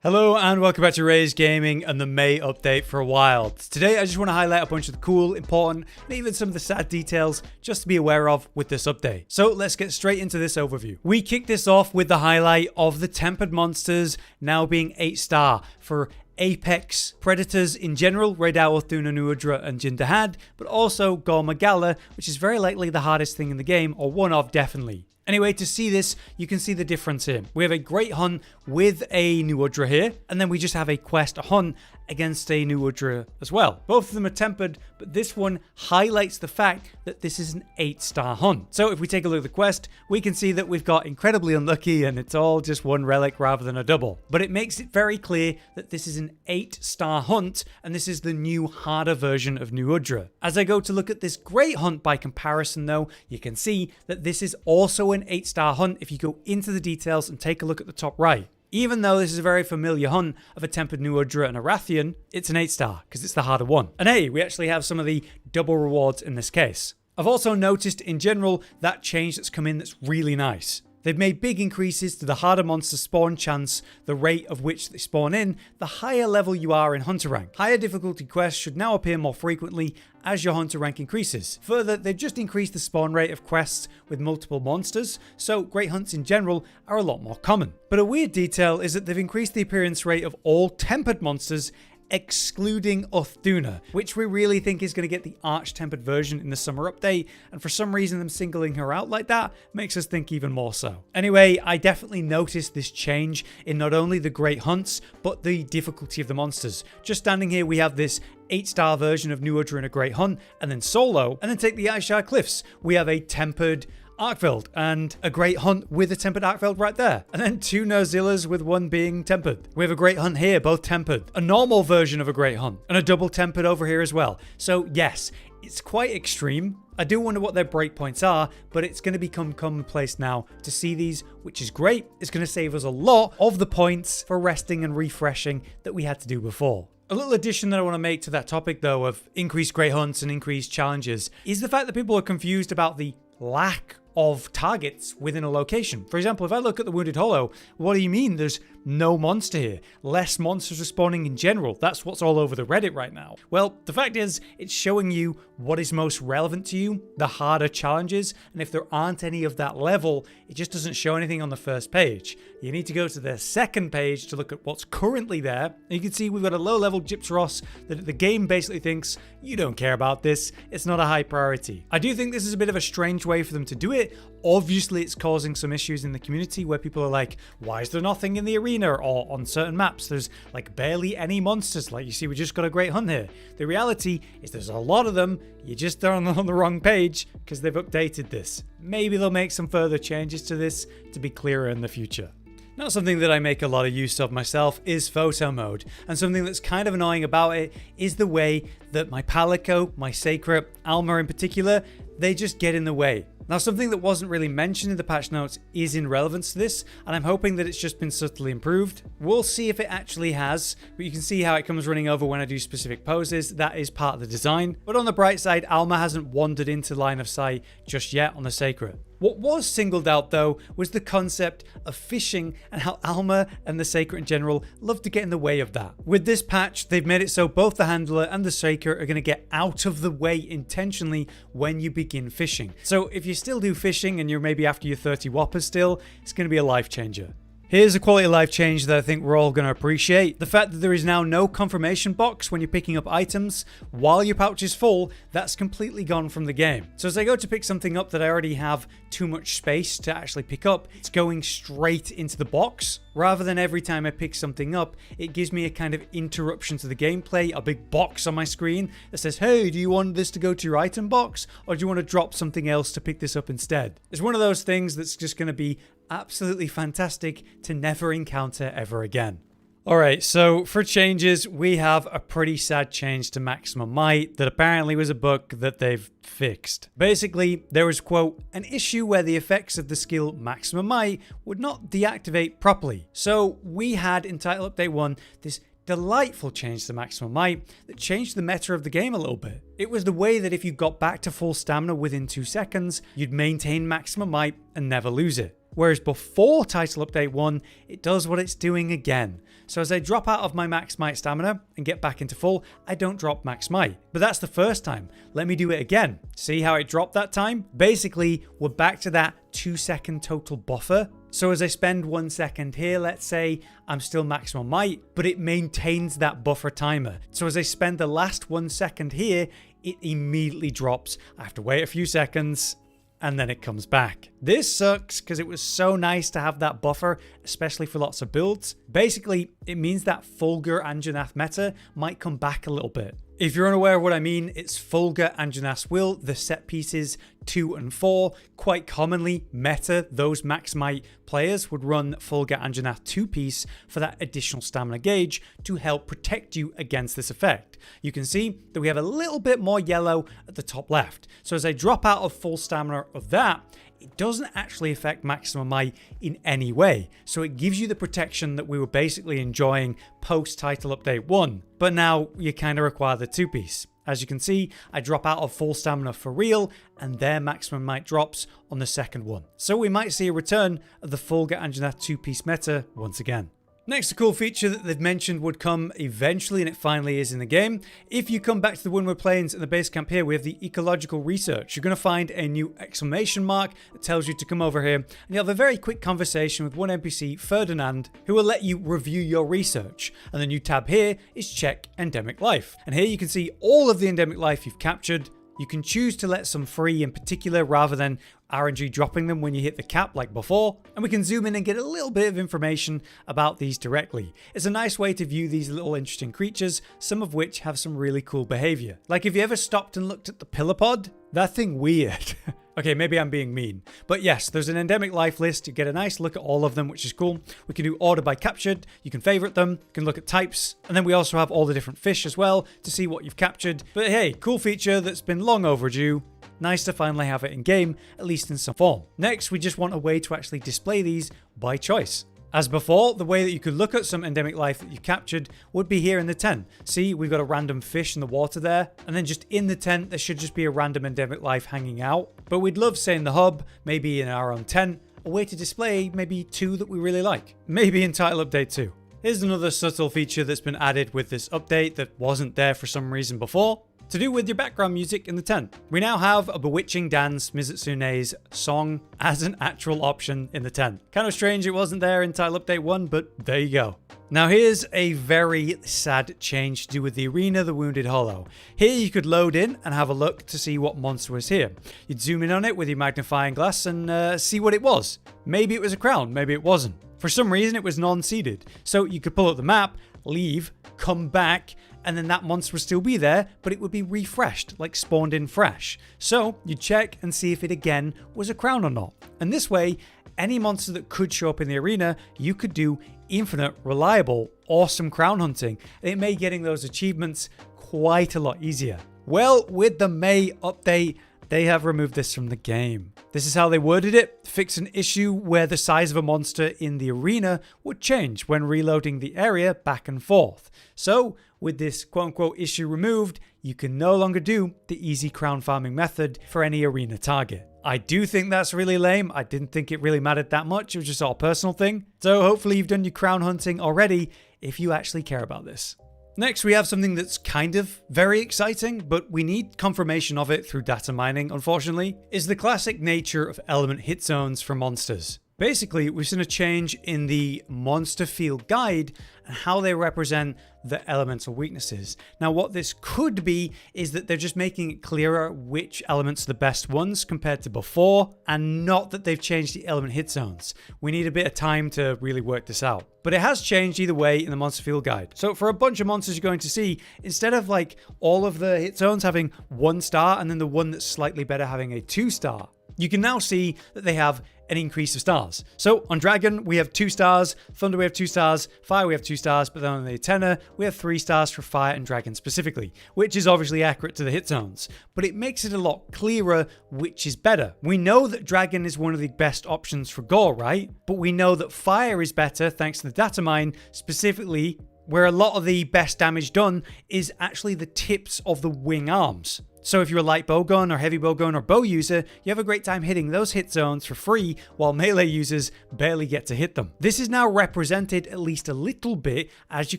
Hello and welcome back to Ray's Gaming and the May update for Wilds. Today I just want to highlight a bunch of the cool, important, and even some of the sad details just to be aware of with this update. So let's get straight into this overview. We kick this off with the highlight of the tempered monsters now being 8-star for apex predators in general, Raidao, Duna, udra, and dahaad, but also gore magala, which is very likely the hardest thing in the game, or one of definitely. Anyway, to see this, you can see the difference here. We have a great hunt with a new udra here, and then we just have a quest, a hunt against a new udra as well. Both of them are tempered, but this one highlights the fact that this is an 8-star hunt. So if we take a look at the quest, we can see that we've got incredibly unlucky and it's all just one relic rather than a double. But it makes it very clear that this is an 8-star hunt, and this is the new harder version of new udra. As I go to look at this great hunt by comparison though, you can see that this is also an 8-star hunt if you go into the details and take a look at the top right. Even though this is a very familiar hunt of a tempered new udra and a artian, it's an 8-star because it's the harder one. And hey, we actually have some of the double rewards in this case. I've also noticed in general that change that's come in that's really nice. They've made big increases to the harder monster spawn chance, the rate of which they spawn in, the higher level you are in hunter rank. Higher difficulty quests should now appear more frequently as your hunter rank increases. Further, they've just increased the spawn rate of quests with multiple monsters, so great hunts in general are a lot more common. But a weird detail is that they've increased the appearance rate of all tempered monsters excluding Duna, which we really think is going to get the arch-tempered version in the summer update, and for some reason them singling her out like that makes us think even more so. Anyway, I definitely noticed this change in not only the great hunts, but the difficulty of the monsters. Just standing here, we have this 8-star version of new udra in a great hunt, and then solo, and then take the iceshard cliffs. We have a tempered arkveld and a great hunt with a tempered arkveld right there, and then two nerzillas with one being tempered. We have a great hunt here, both tempered, a normal version of a great hunt, and a double tempered over here as well. So yes, it's quite extreme. I do wonder what their breakpoints are, but it's going to become commonplace now to see these, which is great. It's going to save us a lot of the points for resting and refreshing that we had to do before. A little addition that I want to make to that topic though of increased great hunts and increased challenges is the fact that people are confused about the lack of targets within a location. For example, if I look at the Wounded Hollow, what do you mean there's no monster here? Less monsters are spawning in general. That's what's all over the Reddit right now. Well, the fact is, it's showing you what is most relevant to you, the harder challenges, and if there aren't any of that level, it just doesn't show anything on the first page. You need to go to the second page to look at what's currently there. And you can see we've got a low-level Gypteros that the game basically thinks, you don't care about this, it's not a high priority. I do think this is a bit of a strange way for them to do it. Obviously, it's causing some issues in the community where people are like, why is there nothing in the arena? Or on certain maps, there's like barely any monsters. Like you see, we just got a great hunt here. The reality is there's a lot of them. You just are on the wrong page because they've updated this. Maybe they'll make some further changes to this to be clearer in the future. Now, something that I make a lot of use of myself is photo mode, and something that's kind of annoying about it is the way that my palico, my seikret, Alma in particular, they just get in the way. Now, something that wasn't really mentioned in the patch notes is in relevance to this, and I'm hoping that it's just been subtly improved. We'll see if it actually has, but you can see how it comes running over when I do specific poses. That is part of the design. But on the bright side, Alma hasn't wandered into line of sight just yet on the seikret. What was singled out though was the concept of fishing and how Alma and the seikret in general love to get in the way of that. With this patch, they've made it so both the handler and the seikret are going to get out of the way intentionally when you begin fishing. So if you still do fishing and you're maybe after your 30 whoppers still, it's going to be a life changer. Here's a quality of life change that I think we're all going to appreciate. The fact that there is now no confirmation box when you're picking up items while your pouch is full, that's completely gone from the game. So as I go to pick something up that I already have too much space to actually pick up, it's going straight into the box. Rather than every time I pick something up, it gives me a kind of interruption to the gameplay, a big box on my screen that says, hey, do you want this to go to your item box? Or do you want to drop something else to pick this up instead? It's one of those things that's just going to be absolutely fantastic to never encounter ever again. Alright, so for changes, we have a pretty sad change to maximum might that apparently was a bug that they've fixed. Basically, there was, quote, an issue where the effects of the skill maximum might would not deactivate properly. So we had in Title Update 1 this delightful change to maximum might that changed the meta of the game a little bit. It was the way that if you got back to full stamina within 2 seconds, you'd maintain maximum might and never lose it. Whereas before title update 1, it does what it's doing again. So as I drop out of my max might stamina and get back into full, I don't drop max might. But that's the first time. Let me do it again. See how it dropped that time? Basically, we're back to that 2-second total buffer. So as I spend 1 second here, let's say I'm still maximum might, but it maintains that buffer timer. So as I spend the last 1 second here, it immediately drops. I have to wait a few seconds, and then it comes back. This sucks because it was so nice to have that buffer, especially for lots of builds. Basically, it means that Fulgur Anjanath meta might come back a little bit. If you're unaware of what I mean, it's Fulgur Anjanath's Will, the set pieces 2 and 4. Quite commonly, meta, those max might players would run Fulgur Anjanath 2-piece for that additional stamina gauge to help protect you against this effect. You can see that we have a little bit more yellow at the top left. So as I drop out of full stamina of that, it doesn't actually affect maximum might in any way. So it gives you the protection that we were basically enjoying post title update 1. But now you kind of require the 2-piece. As you can see, I drop out of full stamina for real, and their maximum might drops on the second one. So we might see a return of the Fulgur Anjanath 2-piece meta once again. Next, a cool feature that they've mentioned would come eventually, and it finally is in the game. If you come back to the Windward Plains and the base camp here, we have the ecological research. You're going to find a new exclamation mark that tells you to come over here, and you'll have a very quick conversation with one NPC, Ferdinand, who will let you review your research. And the new tab here is check endemic life. And here you can see all of the endemic life you've captured. You can choose to let some free in particular rather than RNG dropping them when you hit the cap like before, and we can zoom in and get a little bit of information about these directly. It's a nice way to view these little interesting creatures, some of which have some really cool behavior. Like if you ever stopped and looked at the pillar pod, that thing weird. Okay, maybe I'm being mean. But yes, there's an endemic life list. You get a nice look at all of them, which is cool. We can do order by captured. You can favorite them. You can look at types. And then we also have all the different fish as well to see what you've captured. But hey, cool feature that's been long overdue. Nice to finally have it in game, at least in some form. Next, we just want a way to actually display these by choice. As before, the way that you could look at some endemic life that you captured would be here in the tent. See, we've got a random fish in the water there, and then just in the tent, there should just be a random endemic life hanging out. But we'd love, say in the hub, maybe in our own tent, a way to display maybe 2 that we really like. Maybe in title update 2. Here's another subtle feature that's been added with this update that wasn't there for some reason before. To do with your background music in the tent. We now have a bewitching dance, Mizutsune's song, as an actual option in the tent. Kind of strange it wasn't there in title update 1, but there you go. Now here's a very sad change to do with the arena, the Wounded Hollow. Here you could load in and have a look to see what monster was here. You'd zoom in on it with your magnifying glass and see what it was. Maybe it was a crown, maybe it wasn't. For some reason it was non-seeded. So you could pull up the map, leave, come back, and then that monster would still be there, but it would be refreshed, like spawned in fresh. So you check and see if it again was a crown or not. And this way, any monster that could show up in the arena, you could do infinite, reliable, awesome crown hunting. And it made getting those achievements quite a lot easier. Well, with the May update, they have removed this from the game. This is how they worded it: fix an issue where the size of a monster in the arena would change when reloading the area back and forth. So, with this quote-unquote issue removed, you can no longer do the easy crown farming method for any arena target. I do think that's really lame. I didn't think it really mattered that much. It was just all a personal thing. So hopefully you've done your crown hunting already if you actually care about this. Next, we have something that's kind of very exciting, but we need confirmation of it through data mining, unfortunately, is the classic nature of element hit zones for monsters. Basically, we've seen a change in the monster field guide and how they represent the elemental weaknesses. Now, what this could be is that they're just making it clearer which elements are the best ones compared to before, and not that they've changed the element hit zones. We need a bit of time to really work this out. But it has changed either way in the monster field guide. So for a bunch of monsters you're going to see, instead of like all of the hit zones having 1 star and then the one that's slightly better having a 2-star, you can now see that they have an increase of stars. So on Dragon, we have 2 stars, Thunder, we have 2 stars, Fire, we have 2 stars, but then on the Tenor, we have 3 stars for Fire and Dragon specifically, which is obviously accurate to the hit zones, but it makes it a lot clearer which is better. We know that Dragon is one of the best options for gore, right? But we know that Fire is better thanks to the data mine, specifically where a lot of the best damage done is actually the tips of the wing arms. So if you're a light bowgun or heavy bowgun or bow user, you have a great time hitting those hit zones for free, while melee users barely get to hit them. This is now represented at least a little bit, as you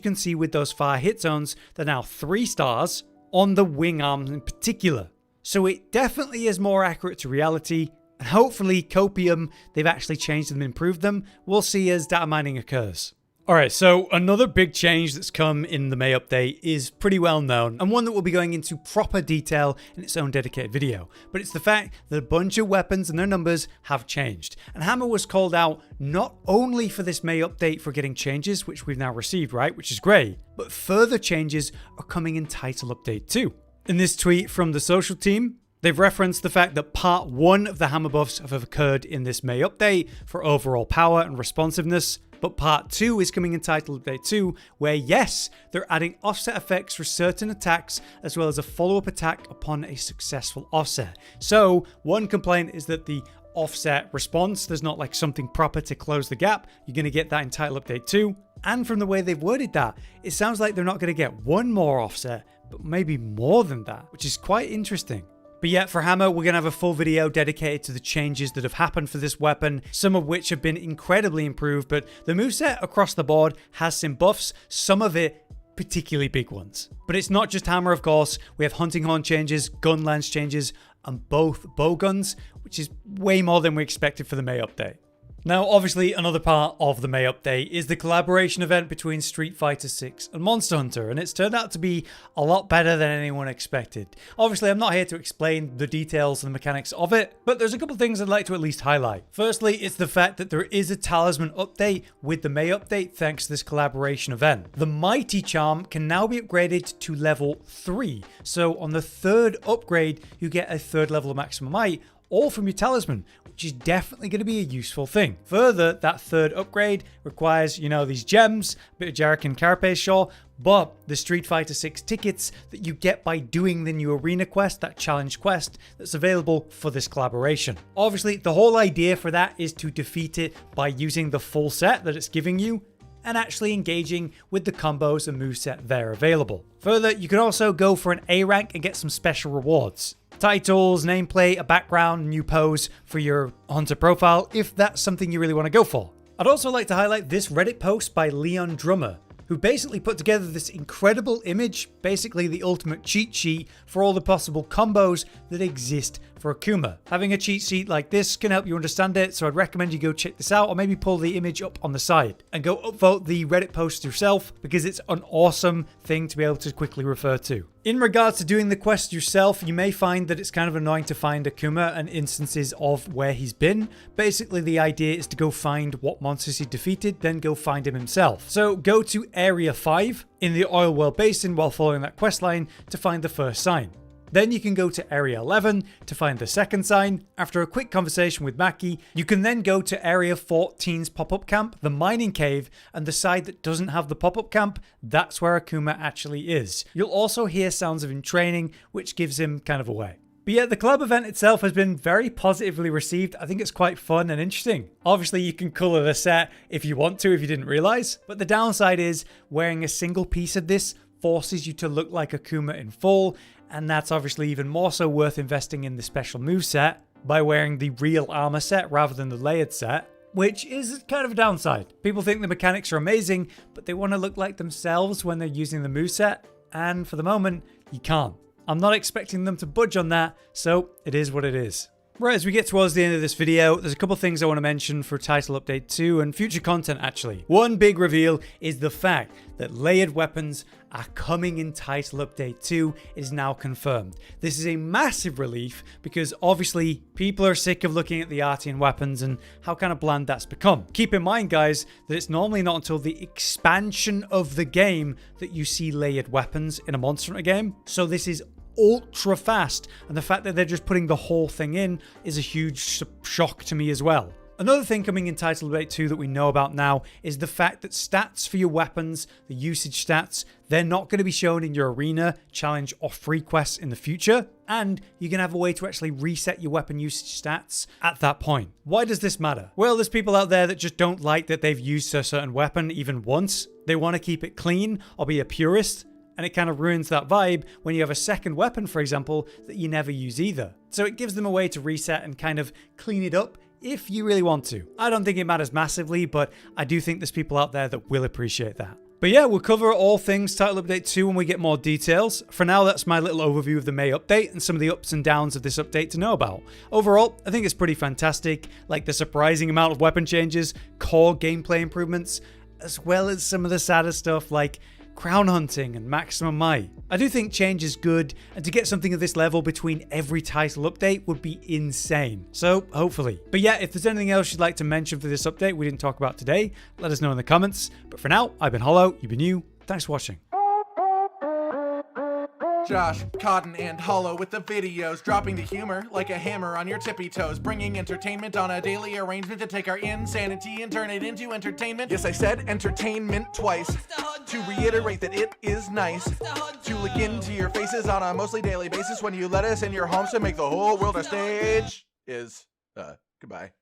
can see with those fire hit zones. They're now 3 stars on the wing arms in particular. So it definitely is more accurate to reality, and hopefully Copium, they've actually changed them and improved them. We'll see as data mining occurs. Alright, so another big change that's come in the May update is pretty well known, and one that we'll be going into proper detail in its own dedicated video. But it's the fact that a bunch of weapons and their numbers have changed. And Hammer was called out not only for this May update for getting changes, which we've now received, right, which is great, but further changes are coming in Title Update 2. In this tweet from the social team, they've referenced the fact that part 1 of the hammer buffs have occurred in this May update for overall power and responsiveness, but part 2 is coming in Title Update 2, where yes, they're adding offset effects for certain attacks, as well as a follow-up attack upon a successful offset. So, one complaint is that the offset response, there's not like something proper to close the gap. You're going to get that in Title Update 2. And from the way they've worded that, it sounds like they're not going to get one more offset, but maybe more than that, which is quite interesting. But yeah, for Hammer, we're going to have a full video dedicated to the changes that have happened for this weapon, some of which have been incredibly improved, but the moveset across the board has some buffs, some of it particularly big ones. But it's not just Hammer, of course. We have hunting horn changes, gunlance changes, and both bowguns, which is way more than we expected for the May update. Now, obviously, another part of the May update is the collaboration event between Street Fighter 6 and Monster Hunter, and it's turned out to be a lot better than anyone expected. Obviously, I'm not here to explain the details and the mechanics of it, but there's a couple things I'd like to at least highlight. Firstly, it's the fact that there is a talisman update with the May update thanks to this collaboration event. The Mighty Charm can now be upgraded to level 3, so on the 3rd upgrade, you get a 3rd level of maximum might, all from your talisman, which is definitely going to be a useful thing. Further, that 3rd upgrade requires, these gems, a bit of Jarek and Carapace, sure, but the Street Fighter 6 tickets that you get by doing the new arena quest, that challenge quest, that's available for this collaboration. Obviously, the whole idea for that is to defeat it by using the full set that it's giving you, and actually engaging with the combos and moveset there available. Further, you can also go for an A rank and get some special rewards. Titles, nameplate, a background, new pose for your Hunter profile, if that's something you really want to go for. I'd also like to highlight this Reddit post by Leon Drummer, who basically put together this incredible image, basically the ultimate cheat sheet for all the possible combos that exist for Akuma. Having a cheat sheet like this can help you understand it, so I'd recommend you go check this out, or maybe pull the image up on the side and go upvote the Reddit post yourself, because it's an awesome thing to be able to quickly refer to. In regards to doing the quest yourself, you may find that it's kind of annoying to find Akuma and instances of where he's been. Basically, the idea is to go find what monsters he defeated, then go find him himself. So go to Area 5 in the Oilwell Basin while following that quest line to find the first sign. Then you can go to Area 11 to find the second sign. After a quick conversation with Maki, you can then go to Area 14's pop-up camp, the mining cave, and the side that doesn't have the pop-up camp, that's where Akuma actually is. You'll also hear sounds of him training, which gives him kind of away. But yeah, the club event itself has been very positively received. I think it's quite fun and interesting. Obviously, you can color the set if you want to, if you didn't realize. But the downside is wearing a single piece of this forces you to look like Akuma in full, and that's obviously even more so worth investing in the special moveset by wearing the real armor set rather than the layered set, which is kind of a downside. People think the mechanics are amazing, but they want to look like themselves when they're using the moveset, and for the moment, you can't. I'm not expecting them to budge on that, so it is what it is. Right, as we get towards the end of this video, there's a couple things I want to mention for Title Update 2 and future content actually. One big reveal is the fact that layered weapons are coming in Title Update 2 is now confirmed. This is a massive relief because obviously people are sick of looking at the artian weapons and how kind of bland that's become. Keep in mind guys that it's normally not until the expansion of the game that you see layered weapons in a Monster Hunter game. So this is ultra fast, and the fact that they're just putting the whole thing in is a huge shock to me as well. Another thing coming in Title Update 2 that we know about now is the fact that stats for your weapons, the usage stats, they're not going to be shown in your arena, challenge, or free quests in the future, and you can have a way to actually reset your weapon usage stats at that point. Why does this matter? Well, there's people out there that just don't like that they've used a certain weapon even once. They want to keep it clean or be a purist, and it kind of ruins that vibe when you have a second weapon, for example, that you never use either. So it gives them a way to reset and kind of clean it up if you really want to. I don't think it matters massively, but I do think there's people out there that will appreciate that. But yeah, we'll cover all things Title Update 2 when we get more details. For now, that's my little overview of the May update and some of the ups and downs of this update to know about. Overall, I think it's pretty fantastic, like the surprising amount of weapon changes, core gameplay improvements, as well as some of the sadder stuff like crown hunting and maximum might. I do think change is good, and to get something of this level between every title update would be insane. So hopefully. But yeah, if there's anything else you'd like to mention for this update we didn't talk about today, let us know in the comments. But for now, I've been Hollow, you've been you, thanks for watching. Josh, Cotton, and Hollow with the videos, dropping the humor like a hammer on your tippy toes, bringing entertainment on a daily arrangement to take our insanity and turn it into entertainment. Yes, I said entertainment twice, to reiterate that it is nice to look into your faces on a mostly daily basis when you let us in your homes to make the whole world a stage. Goodbye.